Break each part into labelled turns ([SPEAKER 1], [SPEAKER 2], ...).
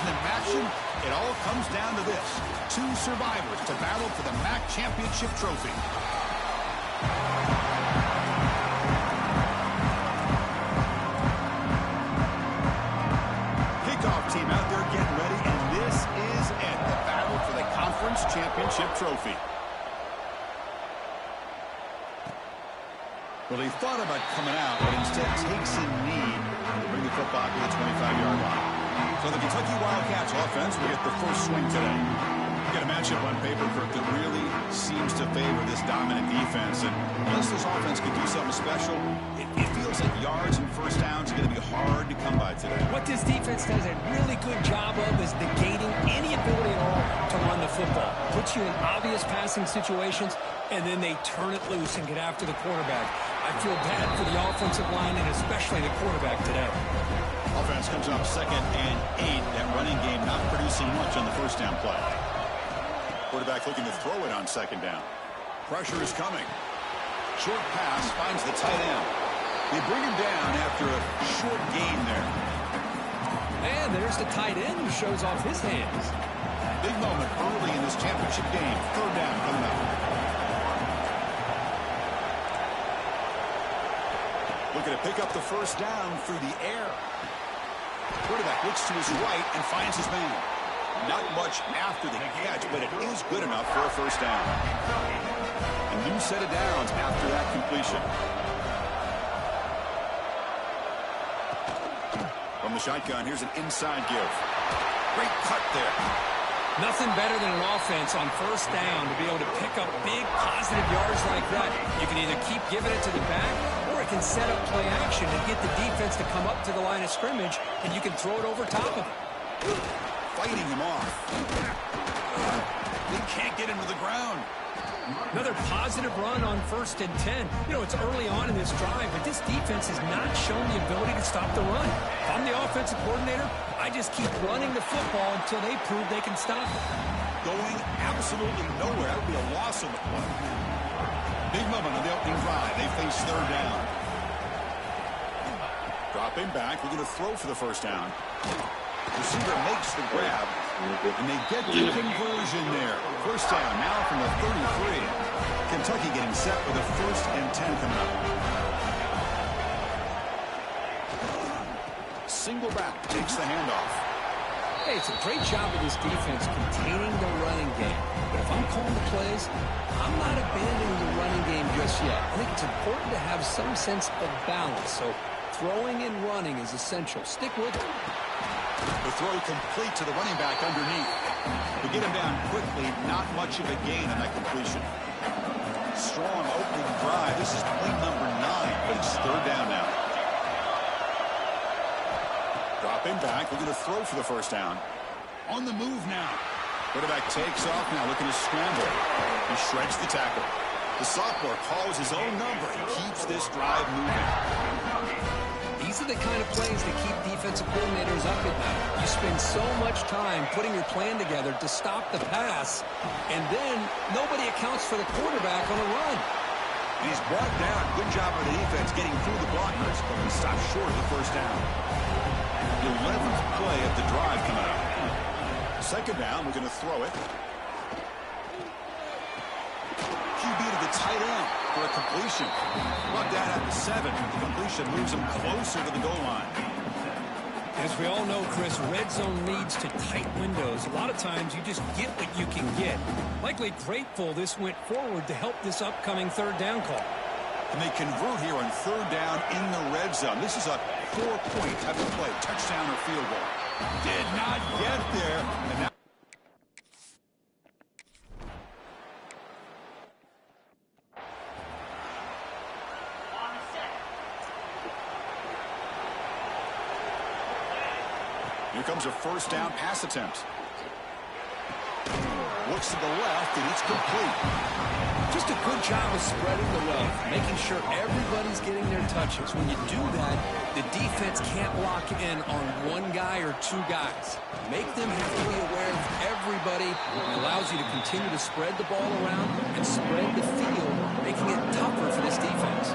[SPEAKER 1] in action, it all comes down to this. Two survivors to battle for the MAC championship trophy. Kickoff team out there getting ready, and this is it, the battle for the conference championship trophy. Well, he thought about coming out, but instead takes a knee to bring the football to the 25-yard line. So the Kentucky Wildcats offense will get the first swing today. Get a matchup on paper, Kirk, that really seems to favor this dominant defense. And unless this offense can do something special, it feels like yards and first downs are going to be hard to come by today.
[SPEAKER 2] What this defense does a really good job of is negating any ability at all to run the football. Puts you in obvious passing situations, and then they turn it loose and get after the quarterback. I feel bad for the offensive line and especially the quarterback today.
[SPEAKER 1] Offense comes up 2nd and 8. That running game not producing much on the first down play. Quarterback looking to throw it on 2nd down. Pressure is coming. Short pass finds the tight end. They bring him down after a short gain there.
[SPEAKER 2] And there's the tight end who shows off his hands.
[SPEAKER 1] Big moment early in this championship game. 3rd down coming up. Looking to pick up the first down through the air. Quarterback looks to his right and finds his man. Not much after the catch, but it is good enough for a first down. A new set of downs after that completion. From the shotgun, here's an inside give. Great cut there.
[SPEAKER 2] Nothing better than an offense on first down to be able to pick up big positive yards like that. You can either keep giving it to the back, or it can set up play action and get the defense to come up to the line of scrimmage, and you can throw it over top of it.
[SPEAKER 1] Fighting him off. They can't get him to the ground.
[SPEAKER 2] Another positive run on 1st and 10. You know, it's early on in this drive, but this defense has not shown the ability to stop the run. If I'm the offensive coordinator, I just keep running the football until they prove they can stop it.
[SPEAKER 1] Going absolutely nowhere. That would be a loss on the play. Big moment on the opening drive. They face 3rd down. Dropping back. We're going to throw for the first down. Receiver makes the grab, and they get the conversion there. First down now from the 33. Kentucky getting set with a 1st and 10 coming up. Single back takes the handoff.
[SPEAKER 2] Hey, it's a great job of this defense containing the running game. But if I'm calling the plays, I'm not abandoning the running game just yet. I think it's important to have some sense of balance. So throwing and running is essential. Stick with it.
[SPEAKER 1] The throw complete to the running back underneath. To get him down quickly, not much of a gain on that completion. Strong opening drive. This is play number 9, but it's 3rd down now. Dropping back, looking to throw for the first down. On the move now. Quarterback takes off now, looking to scramble. He shreds the tackle. The sophomore calls his own number and keeps this drive moving.
[SPEAKER 2] These are the kind of plays that keep defensive coordinators up at night. You spend so much time putting your plan together to stop the pass, and then nobody accounts for the quarterback on a run.
[SPEAKER 1] And he's brought down. Good job by the defense getting through the blockers, but he stopped short of the first down. The 11th play of the drive coming up. 2nd down, we're going to throw it. QB to the tight end for a completion. Brought down at the 7. The completion moves him closer to the goal line.
[SPEAKER 2] As we all know, Chris, red zone leads to tight windows. A lot of times you just get what you can get. Likely grateful this went forward to help this upcoming 3rd down call.
[SPEAKER 1] And they convert here on 3rd down in the red zone. This is a 4-point type of play. Touchdown or field goal. Did not get there. And now here comes a first down pass attempt. Looks to the left, and it's complete.
[SPEAKER 2] Just a good job of spreading the love, making sure everybody's getting their touches. When you do that, the defense can't lock in on one guy or 2 guys. Make them have to be aware of everybody. It allows you to continue to spread the ball around and spread the field, making it tougher for this defense.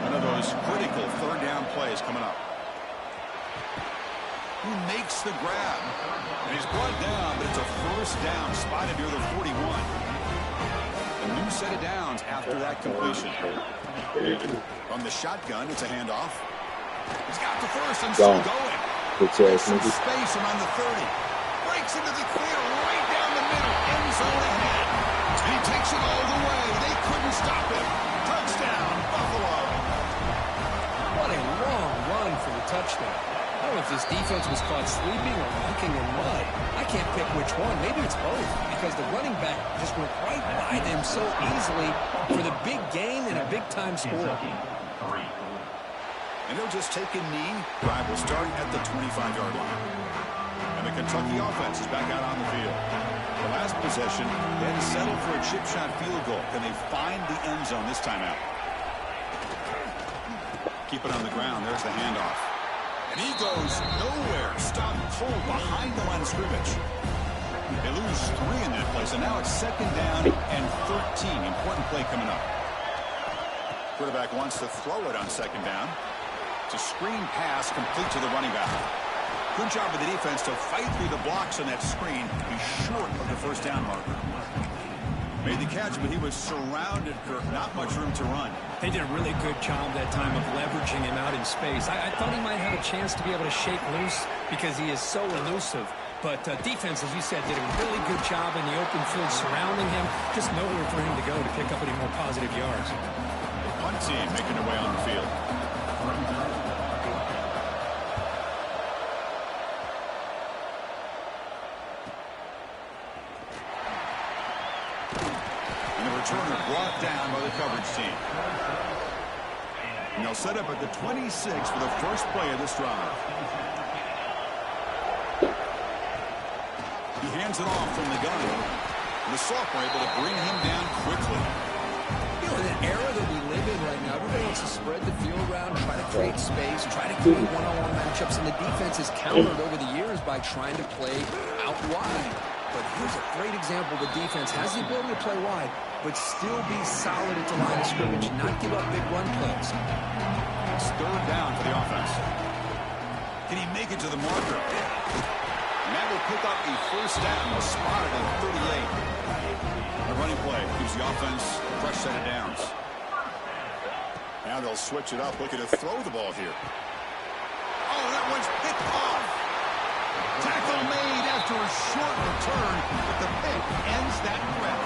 [SPEAKER 1] One of those critical 3rd down plays coming up. Who makes the grab? He's brought down, but it's a first down spotted near the 41. A new set of downs after that completion. From the shotgun, it's a handoff. He's got the first and still going. Some space around the 30. Breaks into the clear right down the middle. End zone ahead. And he takes it all the way. They couldn't stop him. Touchdown, Buffalo.
[SPEAKER 2] What a long run for the touchdown. I don't know if this defense was caught sleeping or walking in mud. I can't pick which one. Maybe it's both, because the running back just went right by them so easily for the big gain and a big-time score.
[SPEAKER 1] And they'll just take a knee. Drive will start at the 25-yard line. And the Kentucky offense is back out on the field. The last possession, they had to settle for a chip shot field goal. Can they find the end zone this time out? Keep it on the ground. There's the handoff. And he goes nowhere. Stop pulled behind the line of scrimmage. They lose 3 in that place, and now it's second down and 13. Important play coming up. Quarterback wants to throw it on second down. It's a screen pass complete to the running back. Good job of the defense to fight through the blocks on that screen. He's short of the first down marker. Made the catch, but he was surrounded, Kirk. Not much room to run.
[SPEAKER 2] They did a really good job that time of leveraging him out in space. I thought he might have a chance to be able to shake loose because he is so elusive. But defense, as you said, did a really good job in the open field surrounding him. Just nowhere for him to go to pick up any more positive yards.
[SPEAKER 1] The punt team making their way on the field. Returner brought down by the coverage team. And they'll set up at the 26 for the first play of this drive. He hands it off from the gun. And the sophomore able to bring him down quickly.
[SPEAKER 2] You know, in an era that we live in right now, everybody wants to spread the field around, try to create space, try to create one-on-one matchups, and the defense has countered over the years by trying to play out wide. But here's a great example. The defense has the ability to play wide, but still be solid at the line of scrimmage and not give up big run plays.
[SPEAKER 1] It's third down for the offense. Can he make it to the marker? And that will pick up a first down, spotted at 38. A running play gives the offense a fresh set of downs. Now they'll switch it up, looking to throw the ball here. Oh, that one's picked off. Tackle made after a short return, but the pick ends that threat.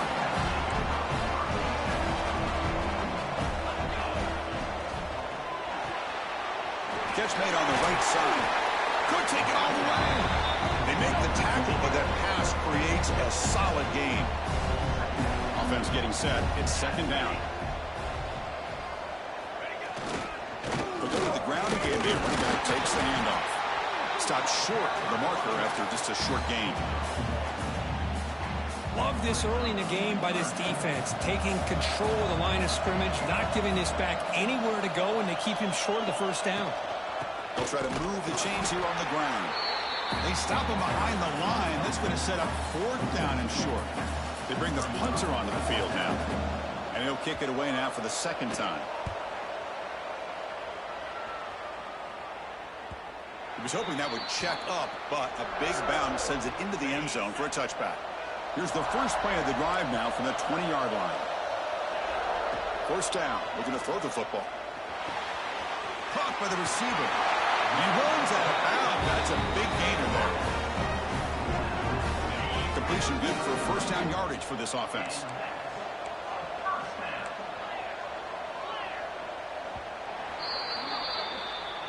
[SPEAKER 1] Catch made on the right side. Could take it all the way. They make the tackle, but that pass creates a solid gain. Offense getting set. It's second down. But go to the ground again. The running back takes the handoff. Stopped short of the marker after just a short gain.
[SPEAKER 2] Love this early in the game by this defense, taking control of the line of scrimmage, not giving this back anywhere to go, and they keep him short of the first down.
[SPEAKER 1] They'll try to move the chains here on the ground. They stop him behind the line. That's going to set up fourth down and short. They bring the punter onto the field now. And he'll kick it away now for the second time. He was hoping that would check up, but a big bounce sends it into the end zone for a touchback. Here's the first play of the drive now from the 20-yard line. First down. Looking to throw the football. Caught by the receiver. He runs out of bounds. That's a big gainer there. Completion good for first down yardage for this offense.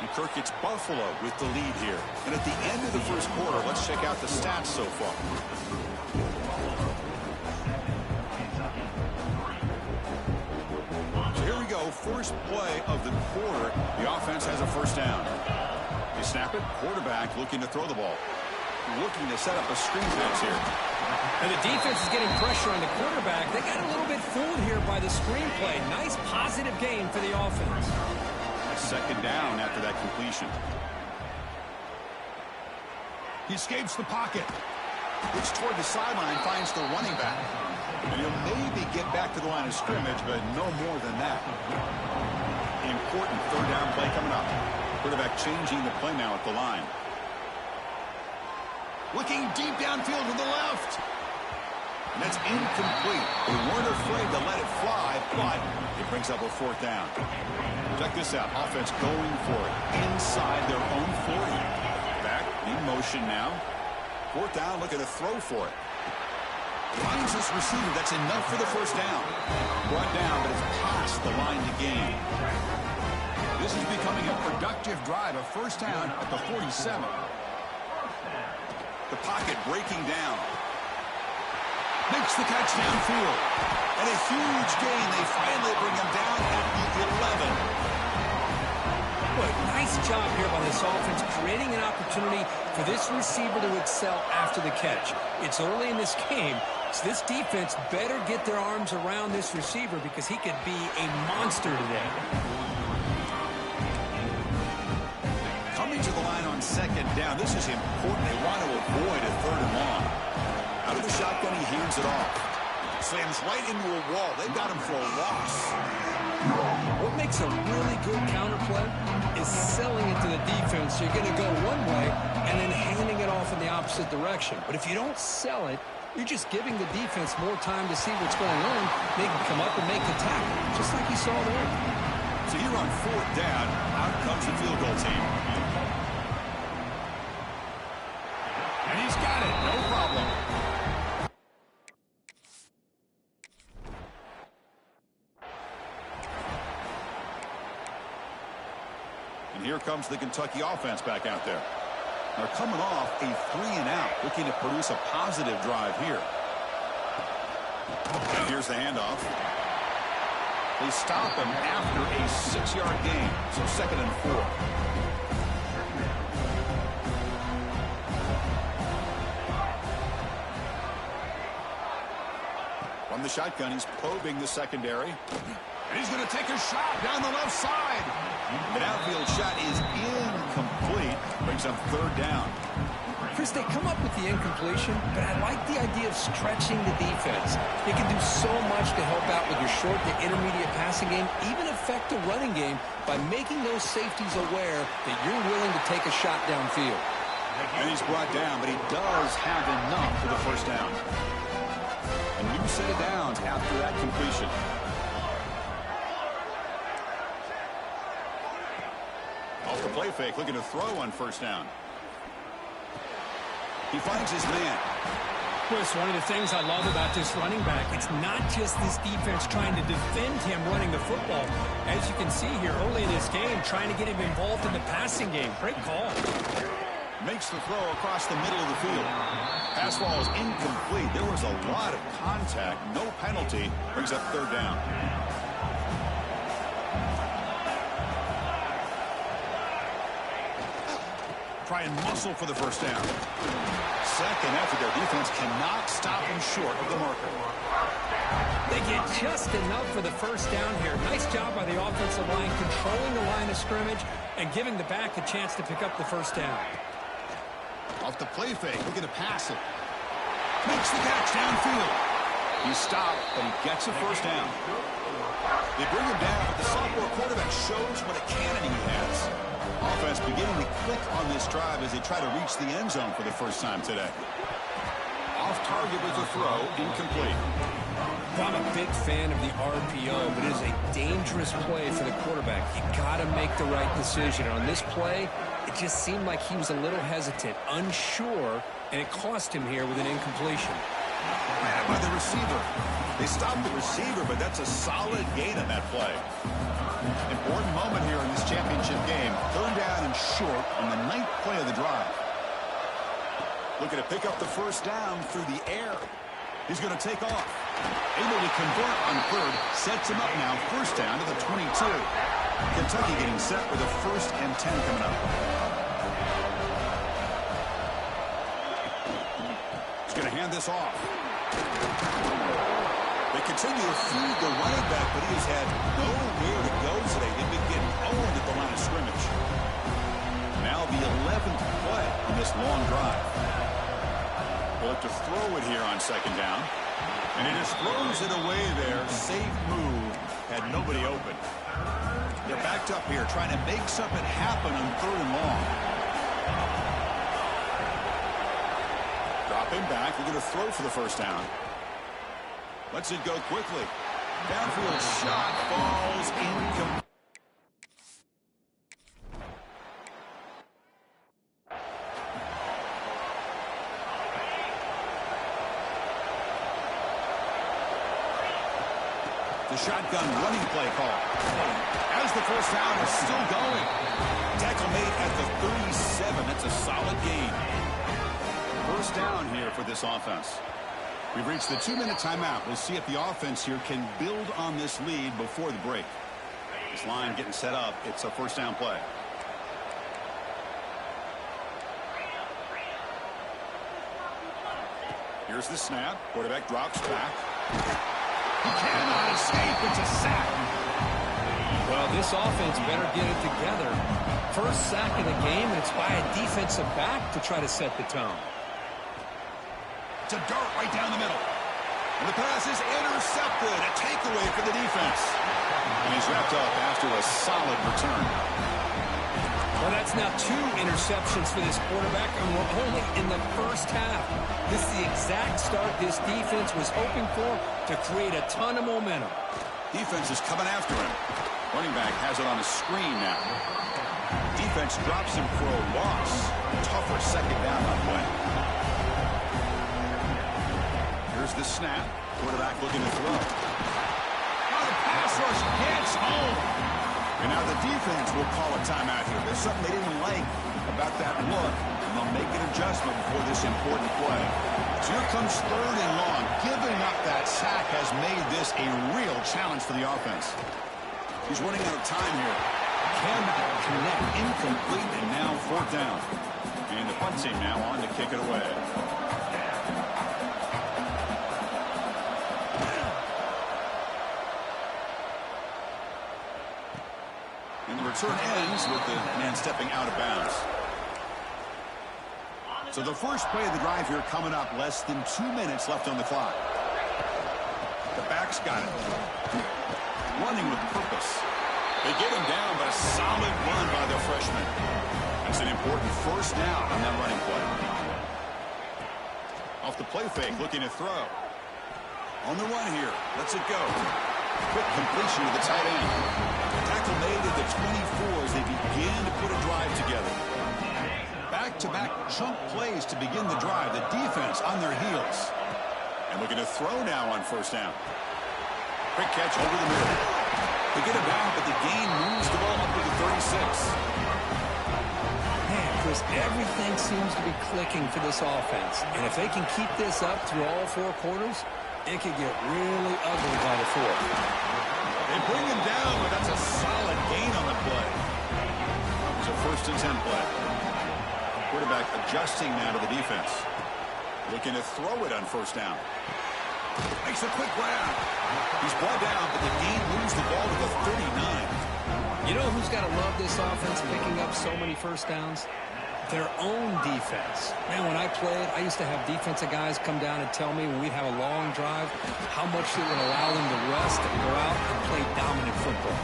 [SPEAKER 1] And Kirk, it's Buffalo with the lead here. And at the end of the first quarter, let's check out the stats so far. So here we go. First play of the quarter. The offense has a first down. They snap it. Quarterback looking to throw the ball. Looking to set up a screen pass here.
[SPEAKER 2] And the defense is getting pressure on the quarterback. They got a little bit fooled here by the screenplay. Nice positive gain for the offense.
[SPEAKER 1] Second down after that completion. He escapes the pocket. Looks toward the sideline, finds the running back. And he'll maybe get back to the line of scrimmage, but no more than that. Important third down play coming up. Quarterback changing the play now at the line. Looking deep downfield to the left. And that's incomplete. They weren't afraid to let it fly, but it brings up a fourth down. Check this out. Offense going for it inside their own 40. Back in motion now. Fourth down, looking to throw for it. Finds this receiver. That's enough for the first down. Brought down, but it's past the line to gain. This is becoming a productive drive. A first down at the 47. The pocket breaking down. Makes the catch downfield. And a huge gain. They finally bring him down at the 11.
[SPEAKER 2] Boy, nice job here by this offense, creating an opportunity for this receiver to excel after the catch. It's early in this game, so this defense better get their arms around this receiver because he could be a monster today.
[SPEAKER 1] Coming to the line on second down. This is important. They want to avoid a third and long. Out of the shotgun, he hands it off. Slams right into a wall. They've got him for a loss.
[SPEAKER 2] What makes a really good counterplay is selling it to the defense. So you're going to go one way and then handing it off in the opposite direction. But if you don't sell it, you're just giving the defense more time to see what's going on. They can come up and make the tackle, just like you saw there.
[SPEAKER 1] So here on fourth down, out comes the field goal team. And he's got it. No problem. And here comes the Kentucky offense back out there. They're coming off a 3-and-out, looking to produce a positive drive here. And here's the handoff. They stop him after a 6-yard gain, so 2nd and 4. From the shotgun, he's probing the secondary. And he's going to take a shot down the left side. The outfield shot is incomplete. Brings up 3rd down.
[SPEAKER 2] Chris, they come up with the incompletion, but I like the idea of stretching the defense. You can do so much to help out with your short to intermediate passing game, even affect the running game by making those safeties aware that you're willing to take a shot downfield.
[SPEAKER 1] And he's brought down, but he does have enough for the first down. A new set of downs after that completion. Off the play fake, looking to throw on first down. He finds his man.
[SPEAKER 2] Chris, one of the things I love about this running back, it's not just this defense trying to defend him running the football. As you can see here early in this game, trying to get him involved in the passing game. Great call.
[SPEAKER 1] Makes the throw across the middle of the field. Pass ball is incomplete. There was a lot of contact. No penalty. Brings up 3rd down. Try and muscle for the first down. Second effort. Their defense cannot stop him short of the marker.
[SPEAKER 2] They get just enough for the first down here. Nice job by the offensive line, controlling the line of scrimmage and giving the back a chance to pick up the first down.
[SPEAKER 1] Off the play fake, looking to pass it. Makes the catch downfield. He's stopped, but he gets a first down. They bring him down, but the sophomore quarterback shows what a cannon he has. Offense beginning to click on this drive as they try to reach the end zone for the first time today. Off target with a throw, incomplete.
[SPEAKER 2] Well, I'm a big fan of the RPO, but it is a dangerous play for the quarterback. You got to make the right decision. On this play, it just seemed like he was a little hesitant, unsure, and it cost him here with an incompletion.
[SPEAKER 1] Man, by the receiver. They stopped the receiver, but that's a solid gain on that play. Important moment here in this championship game. 3rd down and short on the 9th play of the drive. Looking to pick up the first down through the air. He's going to take off. Able to convert on 3rd. Sets him up now. First down to the 22. Kentucky getting set with a 1st and 10 coming up. He's going to hand this off. They continue to feed the running back, but he has had nowhere to go today. They've been getting owned at the line of scrimmage. Now the 11th play in this long drive. They'll have to throw it here on 2nd down. And he just throws it away there. Safe move. Had nobody open. They're backed up here trying to make something happen on 3rd and long. Dropping back, we're going to throw for the first down. Lets it go quickly. Downfield shot falls incomplete. The shotgun running play call. As the first down is still going. Tackle made at the 37. That's a solid gain. First down here for this offense. We've reached the 2-minute timeout. We'll see if the offense here can build on this lead before the break. This line getting set up. It's a first down play. Here's the snap. Quarterback drops back. He cannot escape. It's a sack.
[SPEAKER 2] Well, this offense better get it together. First sack of the game, and it's by a defensive back to try to set the tone.
[SPEAKER 1] It's a dart right down the middle. And the pass is intercepted. A takeaway for the defense. And he's wrapped up after a solid return.
[SPEAKER 2] Well, that's now 2 interceptions for this quarterback, and we're only in the first half. This is the exact start this defense was hoping for to create a ton of momentum.
[SPEAKER 1] Defense is coming after him. Running back has it on a screen now. Defense drops him for a loss. Tougher second down on play. Here's the snap. Quarterback looking to throw. Now the pass rush gets home. And now the defense will call a timeout here. There's something they didn't like about that look, and they'll make an adjustment before this important play. So here comes 3rd and long. Giving up that sack has made this a real challenge for the offense. He's running out of time here. Cannot connect. Incomplete, and now 4th down. And the punt team now on to kick it away. Return ends with the man stepping out of bounds. So the first play of the drive here coming up. Less than 2 minutes left on the clock. The back's got it. Running with purpose. They get him down, but a solid run by the freshman. That's an important first down on that running play. Off the play fake, looking to throw. On the run here. Lets it go. Quick completion to the tight end. Tackle made at the 24 as they begin to put a drive together. Back-to-back chunk plays to begin the drive. The defense on their heels. And looking to throw now on first down. Quick catch over the middle. They get it down, but the gain moves the ball up to the 36.
[SPEAKER 2] Man, Chris, everything seems to be clicking for this offense. And if they can keep this up through all 4 quarters, it could get really ugly by the 4th.
[SPEAKER 1] They bring him down, but that's a solid gain on the play. It's a 1st and 10 play. Quarterback adjusting now to the defense. Looking to throw it on first down. Makes a quick grab. He's brought down, but the gain moves the ball to the 39.
[SPEAKER 2] You know who's got to love this offense picking up so many first downs? Their own defense. Man, when I played, I used to have defensive guys come down and tell me when we'd have a long drive how much it would allow them to rest and go out and play dominant football.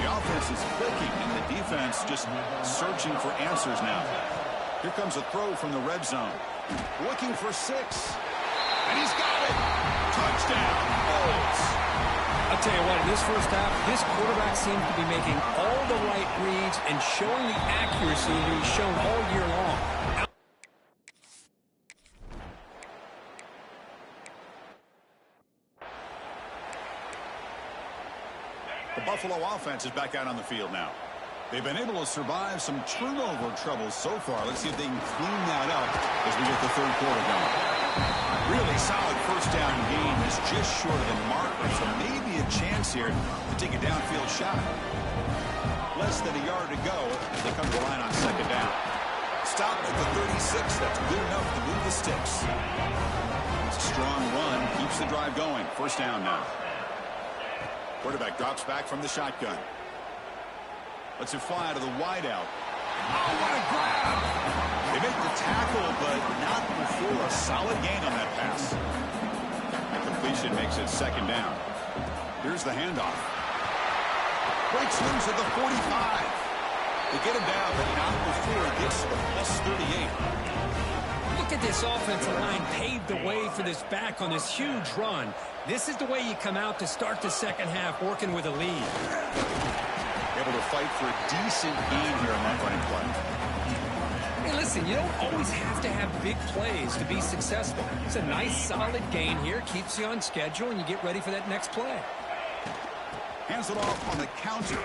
[SPEAKER 1] The offense is clicking, and the defense just searching for answers now. Here comes a throw from the red zone. Looking for 6. And he's got it. Touchdown. Bolts.
[SPEAKER 2] I'll tell you what, in this first half, this quarterback seems to be making all the right reads and showing the accuracy that he's shown all year long.
[SPEAKER 1] The Buffalo offense is back out on the field now. They've been able to survive some turnover troubles so far. Let's see if they can clean that up as we get the 3rd quarter going. Really solid first down gain is just short of the marker, so maybe a chance here to take a downfield shot. Less than a yard to go as they come to the line on 2nd down. Stop at the 36. That's good enough to move the sticks. It's a strong run, keeps the drive going. First down now. Quarterback drops back from the shotgun. Lets it fly out of the wideout. Oh, what a grab! They make the tackle, but not before a solid gain on that pass. The completion makes it 2nd down. Here's the handoff. Great swings at the 45. They get him down, but not before it gets to the +38.
[SPEAKER 2] look at this offensive line paved the way for this back on this huge run. This is the way you come out to start the second half working with a lead.
[SPEAKER 1] Able to fight for a decent gain here on that running play.
[SPEAKER 2] Hey, listen, you don't always have to have big plays to be successful. It's a nice, solid gain here. Keeps you on schedule, and you get ready for that next play.
[SPEAKER 1] Hands it off on the counter.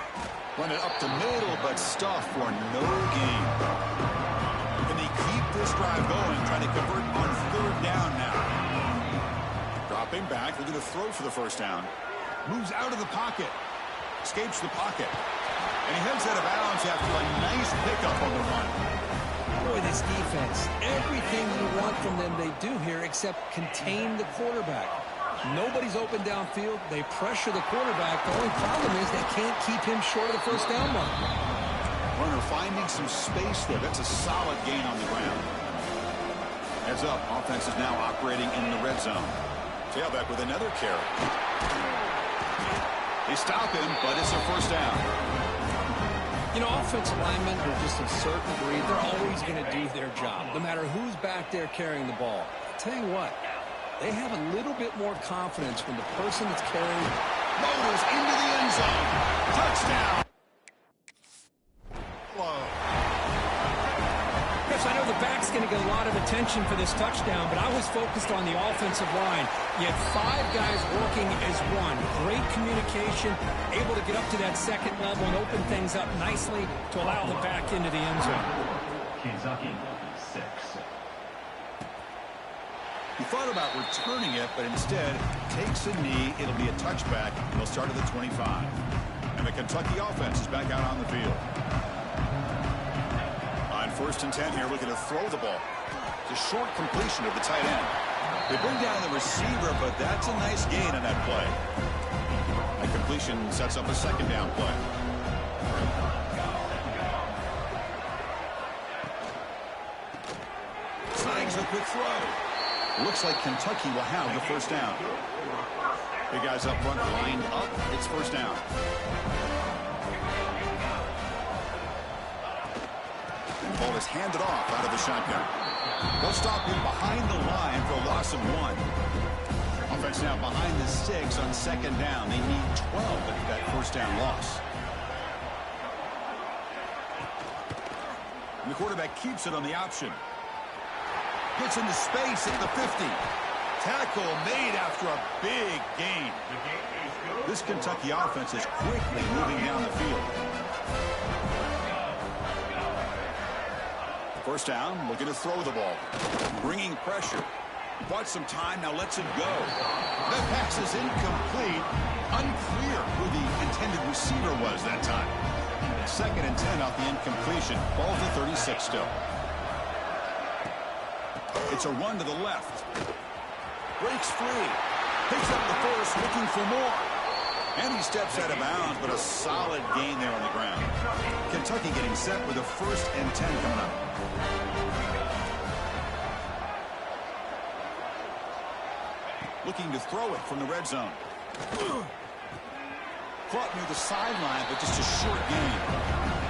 [SPEAKER 1] Run it up the middle, but stuff for no gain. Can they keep this drive going, trying to convert on third down now? Dropping back, looking to throw for the first down. Moves out of the pocket. Escapes the pocket. And he heads out of bounds after a nice pickup on the run.
[SPEAKER 2] Boy, this defense, everything you want from them they do here except contain the quarterback. Nobody's open downfield. They pressure the quarterback. The only problem is they can't keep him short of the first down mark.
[SPEAKER 1] Runner finding some space there. That's a solid gain on the ground. Heads up. Offense is now operating in the red zone. Tailback with another carry. They stop him, but it's a first down.
[SPEAKER 2] You know, offensive linemen are just a certain breed. They're always going to do their job, no matter who's back there carrying the ball. I'll tell you what, they have a little bit more confidence when the person that's carrying
[SPEAKER 1] motors into the end zone. Touchdown. Whoa.
[SPEAKER 2] Yes, I know the back's going to get a lot of attention for this touchdown, but I was focused on the offensive line. You had 5 guys working as one. Great communication, able to get up to that second level and open things up nicely to allow the back into the end zone.
[SPEAKER 3] Kentucky 6.
[SPEAKER 1] He thought about returning it, but instead takes a knee. It'll be a touchback. They'll start at the 25. And the Kentucky offense is back out on the field. On 1st and 10 here, looking to throw the ball. It's a short completion of the tight end. They bring down the receiver, but that's a nice gain on that play. The completion sets up a second down play. Snags a quick throw. Looks like Kentucky will have the first down. Big guys up front lined up. It's first down. And ball is handed off out of the shotgun. They'll stop him behind the line for a loss of 1. Offense now behind the 6 on second down. They need 12 at that first down loss. And the quarterback keeps it on the option. Gets into space at the 50. Tackle made after a big gain. This Kentucky offense is quickly moving down the field. First down, looking to throw the ball. Bringing pressure. Bought some time, now lets it go. That pass is incomplete. Unclear who the intended receiver was that time. 2nd and 10 off the incompletion. Ball to 36 still. It's a run to the left. Breaks free. Picks up the first, looking for more. And he steps out of bounds, but a solid gain there on the ground. Kentucky getting set with a 1st and 10 coming up. Looking to throw it from the red zone. Caught near the sideline, but just a short gain.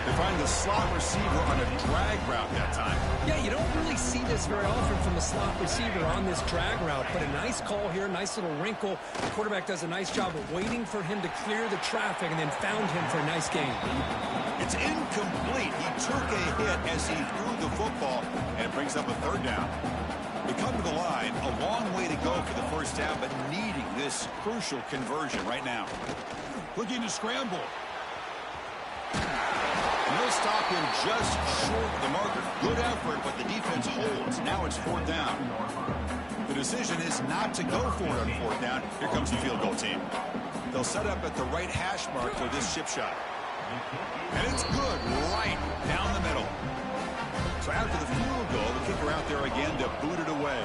[SPEAKER 1] They find the slot receiver on a drag route that time.
[SPEAKER 2] Yeah, you don't really see this very often from a slot receiver on this drag route, but a nice call here, nice little wrinkle. The quarterback does a nice job of waiting for him to clear the traffic and then found him for a nice gain.
[SPEAKER 1] It's incomplete. He took a hit as he threw the football, and it brings up a 3rd down. They come to the line, a long way to go for the first down, but needing this crucial conversion right now. Looking to scramble. And they'll stop him just short of the marker. Good effort, but the defense holds. Now it's 4th down. The decision is not to go for it on 4th down. Here comes the field goal team. They'll set up at the right hash mark for this chip shot. And it's good right down the middle. So after the field goal, the kicker out there again to boot it away.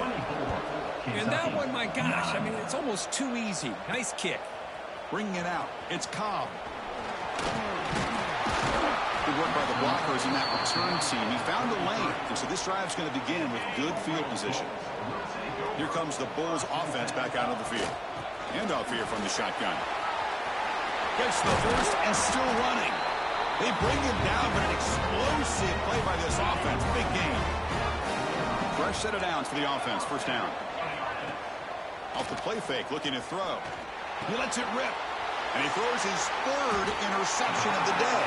[SPEAKER 2] And that one, my gosh, I mean, it's almost too easy. Nice kick.
[SPEAKER 1] Bringing it out. It's Cobb. Good work by the blockers in that return team. He found a lane, and so this drive's going to begin with good field position. Here comes the Bulls offense back out of the field. Handoff here from the shotgun. Gets the first and still running. They bring him down, but an explosive play by this offense. Big game. Fresh set of downs for the offense. First down. Off the play fake, looking to throw. He lets it rip. And he throws his third interception of the day.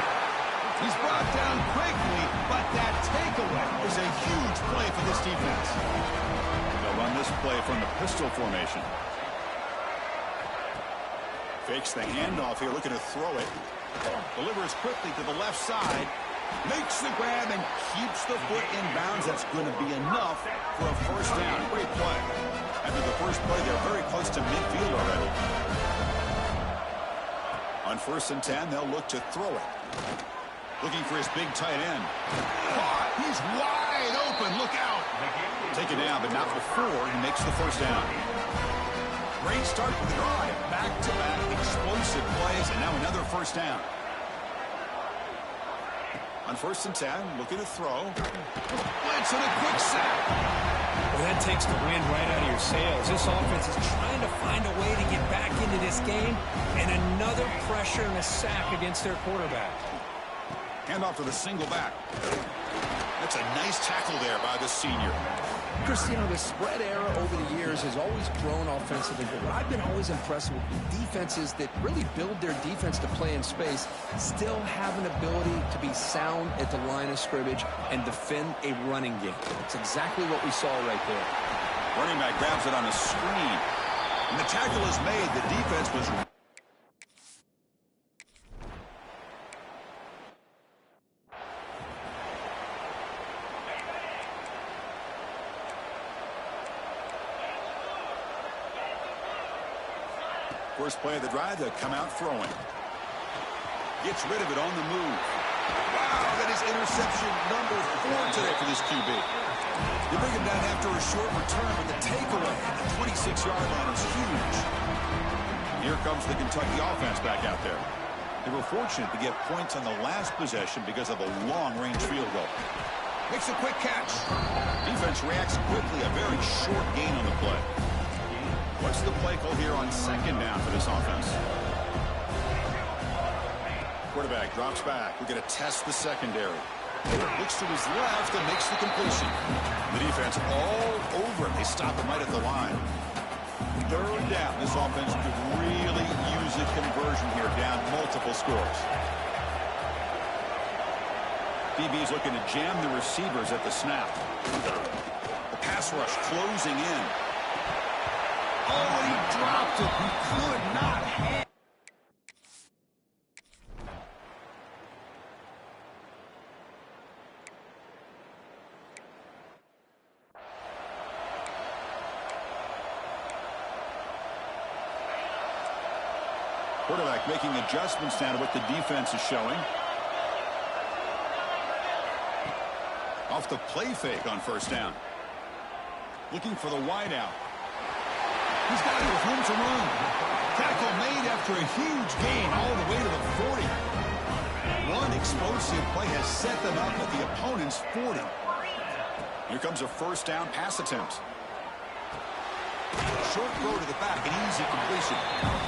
[SPEAKER 1] He's brought down quickly, but that takeaway is a huge play for this defense. They'll run this play from the pistol formation. Fakes the handoff here, looking to throw it. Delivers quickly to the left side. Makes the grab and keeps the foot in bounds. That's going to be enough for a first down. Great play. After the first play, they're very close to midfield already. On 1st and 10, they'll look to throw it. Looking for his big tight end. Caught. He's wide open. Look out. Take it down, but not before he makes the first down. Great start to the drive. Back-to-back explosive plays, and now another first down. On 1st and 10, looking to throw. Blitz and a quick sack.
[SPEAKER 2] Well, that takes the wind right out of your sails. This offense is trying to find a way to get back into this game, and another pressure and a sack against their quarterback.
[SPEAKER 1] Handoff to the single back. That's a nice tackle there by the senior.
[SPEAKER 2] Chris, you know, the spread era over the years has always grown offensively, but what I've been always impressed with defenses that really build their defense to play in space still have an ability to be sound at the line of scrimmage and defend a running game. That's exactly what we saw right there.
[SPEAKER 1] Running back grabs it on a screen. And the tackle is made. The defense was... First play of the drive, to come out throwing. Gets rid of it on the move. Wow, that is interception number 4 today for this QB. You bring him down after a short return, but the takeaway at the 26-yard line is huge. Here comes the Kentucky offense back out there. They were fortunate to get points on the last possession because of a long-range field goal. Makes a quick catch. Defense reacts quickly, a very short gain on the play. What's the play call here on 2nd down for this offense? Quarterback drops back. We're going to test the secondary. Looks to his left and makes the completion. The defense all over him. They stop him right at the line. 3rd down. This offense could really use a conversion here, down multiple scores. DB's looking to jam the receivers at the snap. The pass rush closing in. Oh, he dropped it. He could not handle. Quarterback making adjustments now to what the defense is showing. Off the play fake on 1st down. Looking for the wideout. He's got it with room to run. Tackle made after a huge gain all the way to the 40. One explosive play has set them up at the opponent's 40. Here comes a 1st down pass attempt. Short throw to the back, an easy completion.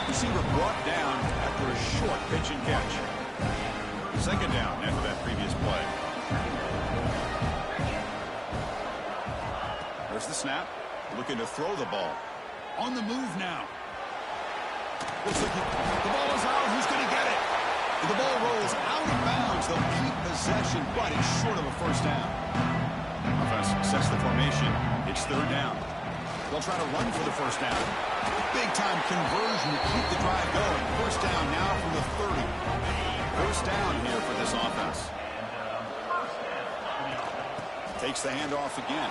[SPEAKER 1] Receiver brought down after a short pitch and catch. 2nd down after that previous play. There's the snap. Looking to throw the ball. On the move now. Looks like the ball is out. Who's going to get it? The ball rolls out of bounds. They'll keep possession, but it's short of a 1st down. Offense sets the formation. It's 3rd down. They'll try to run for the 1st down. Big-time conversion to keep the drive going. 1st down now from the 30. 1st down here for this offense. Takes the handoff again.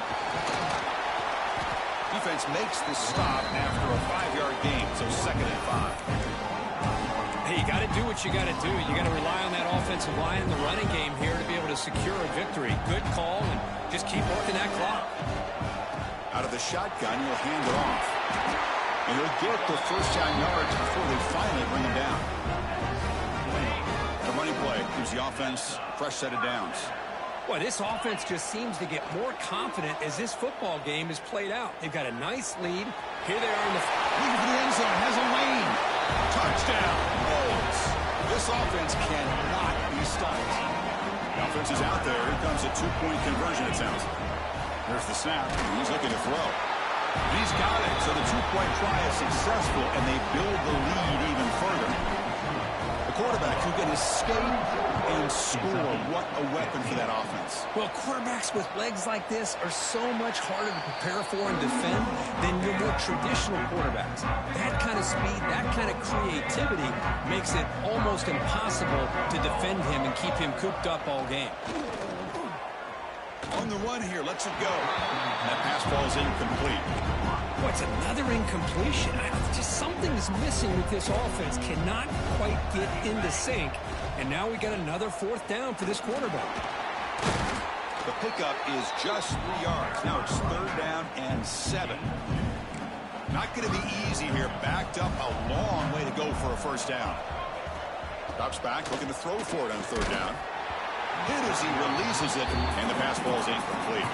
[SPEAKER 1] Defense makes the stop after a 5-yard gain, so 2nd and 5.
[SPEAKER 2] Hey, you got to do what you got to do. You got to rely on that offensive line in the running game here to be able to secure a victory. Good call, and just keep working that clock.
[SPEAKER 1] Out of the shotgun, you'll hand it off. And he'll get the 1st down yards before they finally bring him down. The running play gives the offense a fresh set of downs.
[SPEAKER 2] Boy, this offense just seems to get more confident as this football game is played out. They've got a nice lead. Here they are in the...
[SPEAKER 1] Looking for the end zone. Has a lane. Touchdown. Bulls. This offense cannot be stopped. The offense is out there. Here comes a 2-point conversion attempt. Here's the snap. He's looking to throw. And he's got it. So the two-point try is successful, and they build the lead even further. The quarterback who can escape and score. What a weapon for that offense.
[SPEAKER 2] Well, quarterbacks with legs like this are so much harder to prepare for and defend than your more traditional quarterbacks. That kind of speed, that kind of creativity makes it almost impossible to defend him and keep him cooped up all game.
[SPEAKER 1] On the run here, lets it go. That pass falls incomplete.
[SPEAKER 2] What's another incompletion? Just something is missing with this offense. Cannot quite get into sync. And now we got another fourth down for this quarterback.
[SPEAKER 1] The pickup is just 3 yards. Now it's 3rd down and 7. Not going to be easy here. Backed up a long way to go for a first down. Drops back, looking to throw for it on 3rd down. Hit as he releases it, and the pass falls incomplete.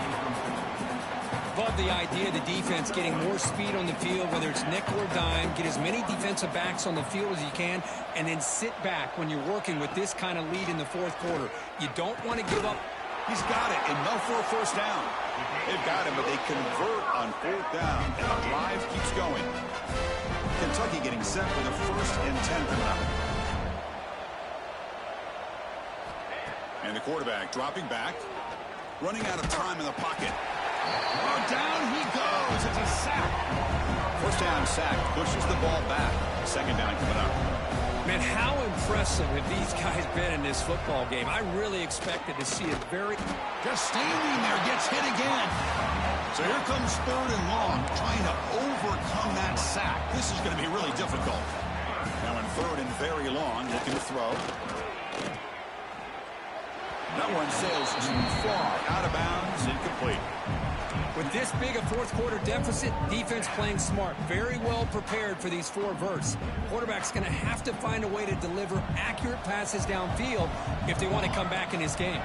[SPEAKER 2] Love the idea of the defense getting more speed on the field, whether it's nickel or dime, get as many defensive backs on the field as you can, and then sit back when you're working with this kind of lead in the 4th quarter. You don't want to give up.
[SPEAKER 1] He's got it, enough for a first down. They've got him, but they convert on 4th down, and the drive keeps going. Kentucky getting set for the 1st and 10 coming up. And the quarterback dropping back, running out of time in the pocket. Oh, down he goes. It's a sack. First down sack, pushes the ball back. 2nd down coming up.
[SPEAKER 2] Man, how impressive have these guys been in this football game? I really expected to see a very...
[SPEAKER 1] Just standing there, gets hit again. So here comes 3rd and long, trying to overcome that sack. This is going to be really difficult. Now in 3rd and very long, looking to throw. That one sails too far, out of bounds, incomplete.
[SPEAKER 2] With this big a 4th quarter deficit, defense playing smart, very well prepared for these 4 verts. Quarterback's going to have to find a way to deliver accurate passes downfield if they want to come back in this game.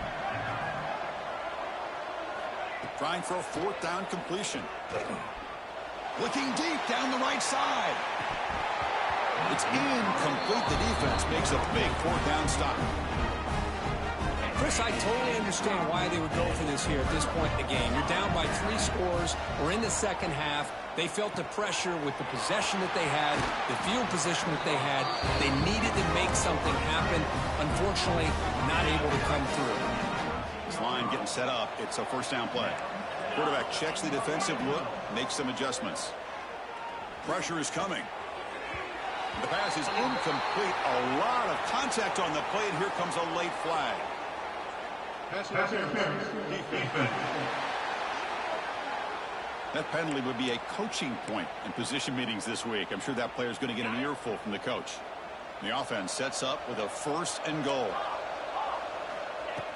[SPEAKER 1] Trying for a 4th down completion. Looking deep down the right side. It's incomplete. The defense makes a big 4th down stop.
[SPEAKER 2] Chris, I totally understand why they would go for this here at this point in the game. You're down by 3 scores. We're in the 2nd half. They felt the pressure with the possession that they had, the field position that they had. They needed to make something happen. Unfortunately, not able to come through.
[SPEAKER 1] This line getting set up. It's a first down play. Quarterback checks the defensive look, makes some adjustments. Pressure is coming. The pass is incomplete. A lot of contact on the play, and here comes a late flag. That penalty would be a coaching point in position meetings this week. I'm sure that player's going to get an earful from the coach. The offense sets up with a 1st and goal.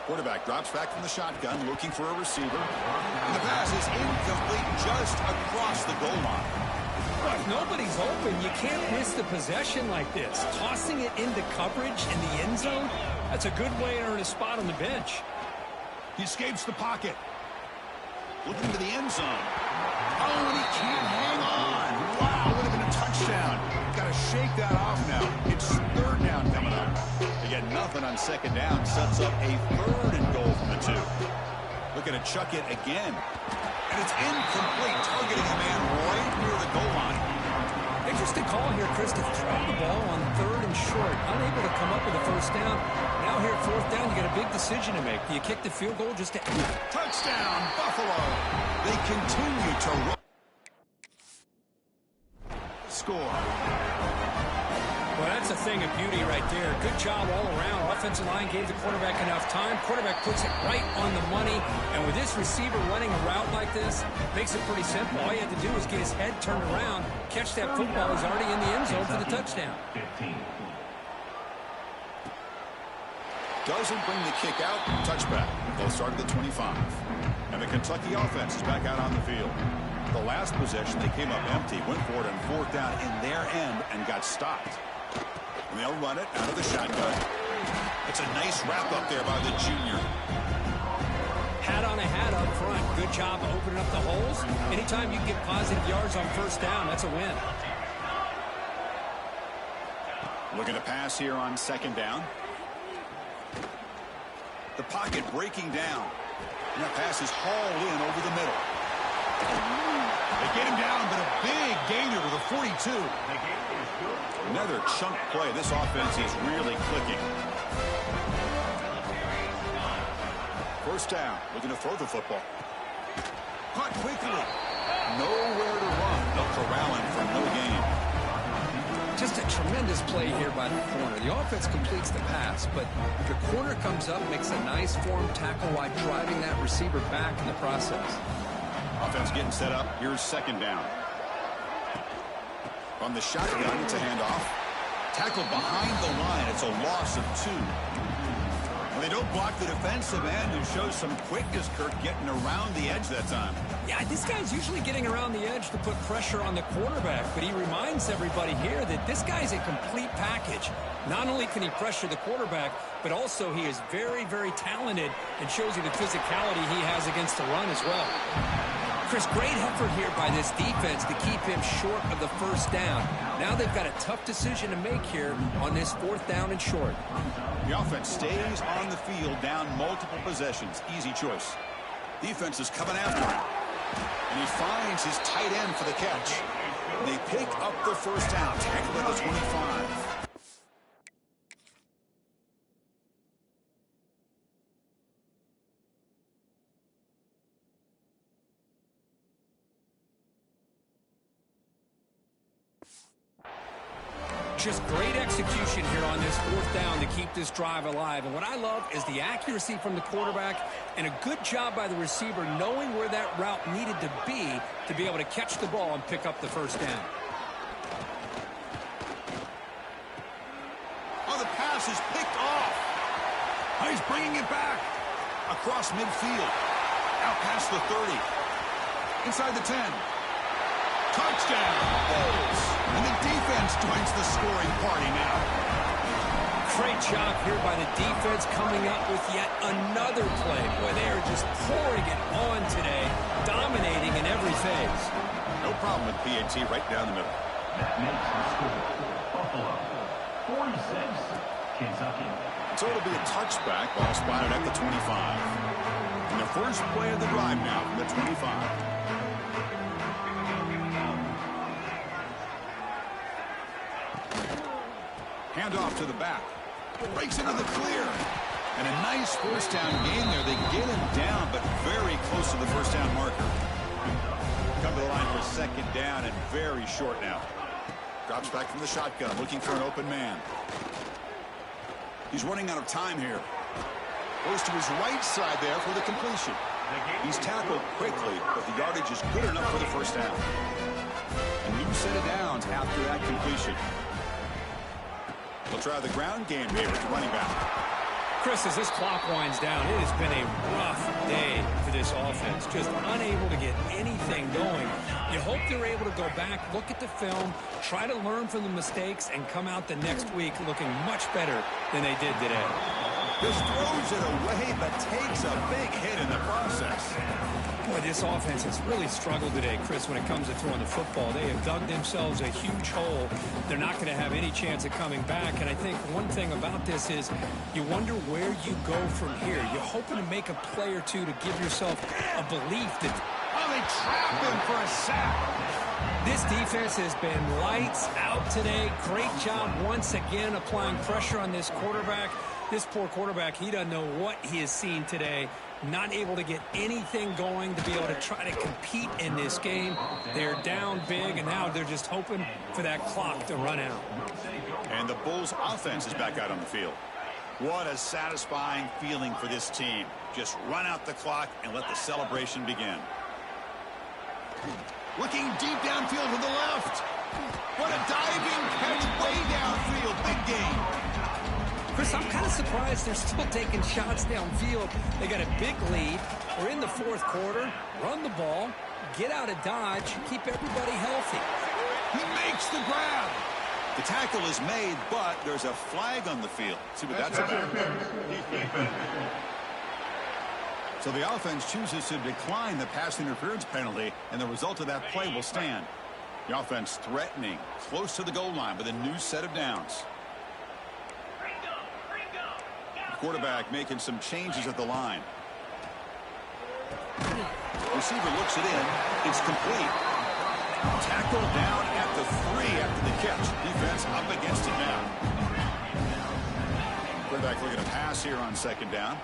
[SPEAKER 1] Quarterback drops back from the shotgun, looking for a receiver. And the pass is incomplete just across the goal line.
[SPEAKER 2] Well, if nobody's open, you can't miss the possession like this. Tossing it into coverage in the end zone, that's a good way to earn a spot on the bench.
[SPEAKER 1] He escapes the pocket. Looking to the end zone. Oh, and he can't hang on. Wow, would have been a touchdown. Got to shake that off now. It's 3rd down coming up. They get nothing on 2nd down. Sets up a 3rd and goal from the 2. Looking to chuck it again. And it's incomplete. Targeting a man right near the goal line.
[SPEAKER 2] Interesting call here, Chris, to throw the ball on 3rd and short. Unable to come up with a first down. Now here at 4th down, you got a big decision to make. Do you kick the field goal just to...
[SPEAKER 1] Touchdown, Buffalo. They continue to run. Score.
[SPEAKER 2] Well, that's a thing of beauty right there. Good job all around. Offensive line gave the quarterback enough time. Quarterback puts it right on the money. And with this receiver running a route like this, makes it pretty simple. All you have to do is get his head turned around, catch that football. He's already in the end zone for the touchdown.
[SPEAKER 1] Doesn't bring the kick out. Touchback. They'll start at the 25. And the Kentucky offense is back out on the field. The last possession, they came up empty, went for it on 4th down in their end and got stopped. And they'll run it out of the shotgun. It's a nice wrap up there by the junior.
[SPEAKER 2] Hat on a hat up front. Good job opening up the holes. Anytime you get positive yards on 1st down, that's a win.
[SPEAKER 1] Looking to pass here on 2nd down. The pocket breaking down. And that pass is hauled in over the middle. They get him down, but a big gainer to the 42. Another chunk play. This offense is really clicking. First down, looking to throw the football. Caught quickly. Nowhere to run. They'll corral him for no gain.
[SPEAKER 2] Just a tremendous play here by the corner. The offense completes the pass, but the corner comes up, makes a nice form tackle while driving that receiver back in the process.
[SPEAKER 1] Offense getting set up. Here's second down. On the shotgun, it's a handoff. Tackled behind the line. It's a loss of 2. Well, they don't block the defensive end and show some quickness, Kirk, getting around the edge that time.
[SPEAKER 2] Yeah, this guy's usually getting around the edge to put pressure on the quarterback, but he reminds everybody here that this guy's a complete package. Not only can he pressure the quarterback, but also he is very, very talented and shows you the physicality he has against the run as well. Chris, great effort here by this defense to keep him short of the first down. Now they've got a tough decision to make here on this 4th down and short.
[SPEAKER 1] The offense stays on the field down multiple possessions. Easy choice. Defense is coming after him. And he finds his tight end for the catch. They pick up the first down. Tackle at the 25.
[SPEAKER 2] Just great execution here on this 4th down to keep this drive alive. And what I love is the accuracy from the quarterback and a good job by the receiver knowing where that route needed to be able to catch the ball and pick up the first down.
[SPEAKER 1] Oh, the pass is picked off. Oh, he's bringing it back. Across midfield. Out past the 30. Inside the 10. Touchdown. Bulls. And the defense joins the scoring party now.
[SPEAKER 2] Great job here by the defense coming up with yet another play. Boy, they are just pouring it on today, dominating in every phase.
[SPEAKER 1] No problem with PAT right down the middle.
[SPEAKER 3] That makes the score Buffalo 46, Kentucky.
[SPEAKER 1] So it'll be a touchback, ball spotted at the 25. And the first play of the drive now from the 25. Handoff to the back. Breaks into the clear. And a nice first down gain there. They get him down, but very close to the first down marker. Come to the line for a second down and very short now. Drops back from the shotgun, looking for an open man. He's running out of time here. Goes to his right side there for the completion. He's tackled quickly, but the yardage is good enough for the first down. A new set of downs after that completion. They'll try the ground game here with the running back.
[SPEAKER 2] Chris, as this clock winds down, it has been a rough day for this offense. Just unable to get anything going. You hope they're able to go back, look at the film, try to learn from the mistakes, and come out the next week looking much better than they did today.
[SPEAKER 1] Just throws it away, but takes a big hit in the process.
[SPEAKER 2] Boy, this offense has really struggled today, Chris, when it comes to throwing the football. They have dug themselves a huge hole. They're not going to have any chance of coming back. And I think one thing about this is you wonder where you go from here. You're hoping to make a play or two to give yourself a belief that...
[SPEAKER 1] Oh, they trap him for a sack.
[SPEAKER 2] This defense has been lights out today. Great job once again applying pressure on this quarterback. This poor quarterback, he doesn't know what he has seen today. Not able to get anything going to be able to try to compete in this game. They're down big, and now they're just hoping for that clock to run out.
[SPEAKER 1] And the Bulls' offense is back out on the field. What a satisfying feeling for this team. Just run out the clock and let the celebration begin. Looking deep downfield to the left. What a diving catch way downfield. Big game.
[SPEAKER 2] Chris, I'm kind of surprised they're still taking shots downfield. They got a big lead. We're in the 4th quarter. Run the ball. Get out of Dodge. Keep everybody healthy.
[SPEAKER 1] He makes the grab. The tackle is made, but there's a flag on the field. See what that's about. So the offense chooses to decline the pass interference penalty, and the result of that play will stand. The offense threatening, close to the goal line with a new set of downs. The quarterback making some changes at the line. Receiver looks it in. It's complete. Tackled down at the 3 after the catch. Defense up against it now. Quarterback looking to pass here on second down.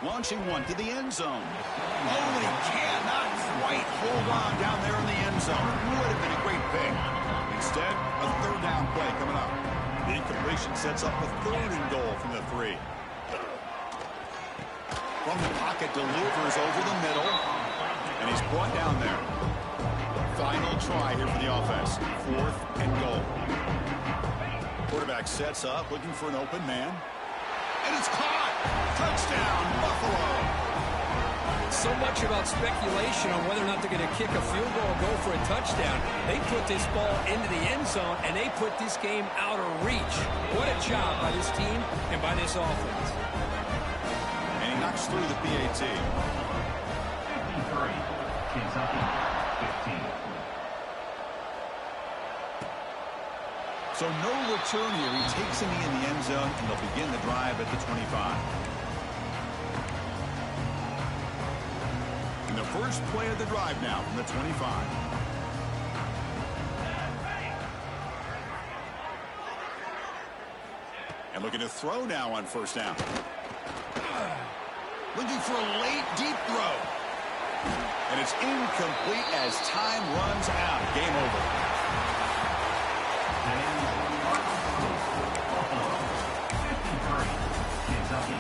[SPEAKER 1] Launching one to the end zone. Only cannot quite hold on down there in the end zone. Would have been a great pick. Instead, a third down play coming up. The incompletion sets up a 3rd and goal from the 3. From the pocket, delivers over the middle. And he's brought down there. Final try here for the offense. 4th and goal. Quarterback sets up, looking for an open man. And it's caught. Touchdown, Buffalo.
[SPEAKER 2] So much about speculation on whether or not they're going to kick a field goal or go for a touchdown. They put this ball into the end zone, and they put this game out of reach. What a job by this team and by this offense.
[SPEAKER 1] And he knocks through the PAT.
[SPEAKER 3] 53, Kentucky, 15.
[SPEAKER 1] So no return here. He takes a knee in the end zone, and they'll begin the drive at the 25. And the first play of the drive now from the 25. And looking to throw now on first down. Looking for a late, deep throw. And it's incomplete as time runs out. Game over.
[SPEAKER 3] Buffalo, 53, Kentucky.